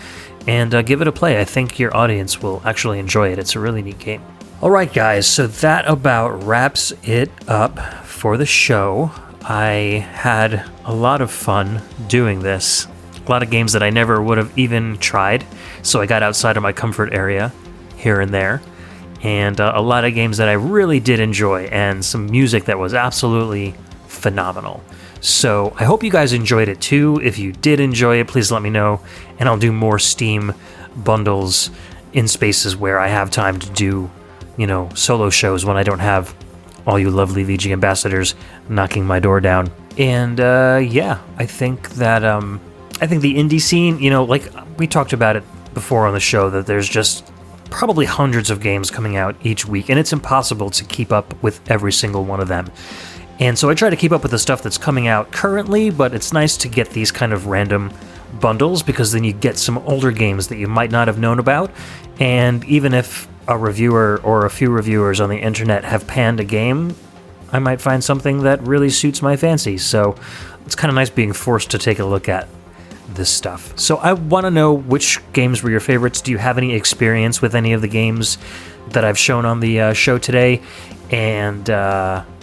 and give it a play. I think your audience will actually enjoy it. It's a really neat game. Alright guys, so that about wraps it up for the show. I had a lot of fun doing this. A lot of games that I never would have even tried, so I got outside of my comfort area here and there. And a lot of games that I really did enjoy, and some music that was absolutely phenomenal. So I hope you guys enjoyed it too. If you did enjoy it, please let me know, and I'll do more Steam bundles in spaces where I have time to do, solo shows when I don't have all you lovely VG ambassadors knocking my door down. And I think that the indie scene, like we talked about it before on the show, that there's just probably hundreds of games coming out each week, and it's impossible to keep up with every single one of them. And so I try to keep up with the stuff that's coming out currently, but it's nice to get these kind of random bundles, because then you get some older games that you might not have known about. And even if a reviewer or a few reviewers on the internet have panned a game, I might find something that really suits my fancy. So it's kind of nice being forced to take a look at this stuff. So I want to know, which games were your favorites? Do you have any experience with any of the games that I've shown on the show today? And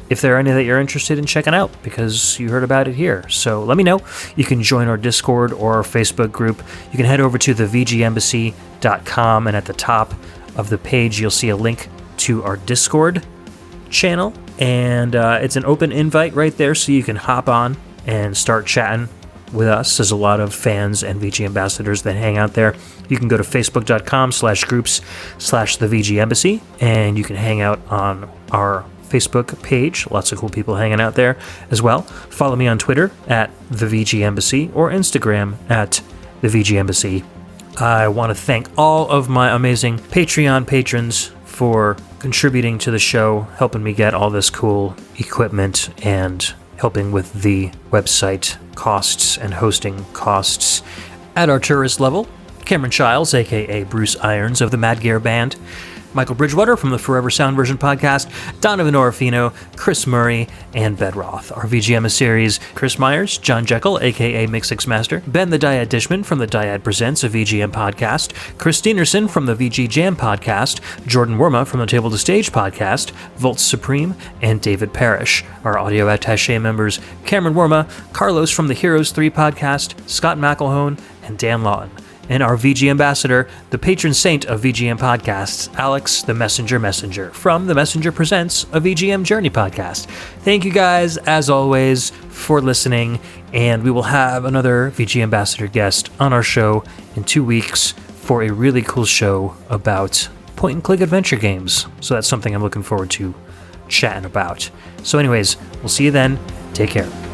if there are any that you're interested in checking out because you heard about it here. So let me know. You can join our Discord or our Facebook group. You can head over to thevgembassy.com, and at the top of the page you'll see a link to our Discord channel, and it's an open invite right there, so you can hop on and start chatting with us. There's a lot of fans and VG ambassadors that hang out there. You can go to facebook.com/groups/thevgembassy, and you can hang out on our Facebook page. Lots of cool people hanging out there as well. Follow me on Twitter at @thevgembassy or Instagram at @thevgembassy. I want to thank all of my amazing Patreon patrons for contributing to the show, helping me get all this cool equipment, and helping with the website costs and hosting costs. At our tourist level, Cameron Childs, aka Bruce Irons of the Mad Gear Band, Michael Bridgewater from the Forever Sound Version podcast, Donovan Orofino, Chris Murray, and Ben Roth. Our VGM series, Chris Myers, John Jekyll, aka Mix6 Master, Ben the Dyad Dishman from the Dyad Presents, a VGM podcast, Chris Steenerson from the VG Jam podcast, Jordan Worma from the Table to Stage podcast, Volt Supreme, and David Parrish. Our audio attaché members, Cameron Worma, Carlos from the Heroes 3 podcast, Scott McElhone, and Dan Lawton. And our VG ambassador, the patron saint of VGM podcasts, Alex the Messenger from The Messenger Presents, a VGM Journey podcast. Thank you guys, as always, for listening, and we will have another VG ambassador guest on our show in 2 weeks for a really cool show about point-and-click adventure games. So that's something I'm looking forward to chatting about. So anyways, we'll see you then. Take care.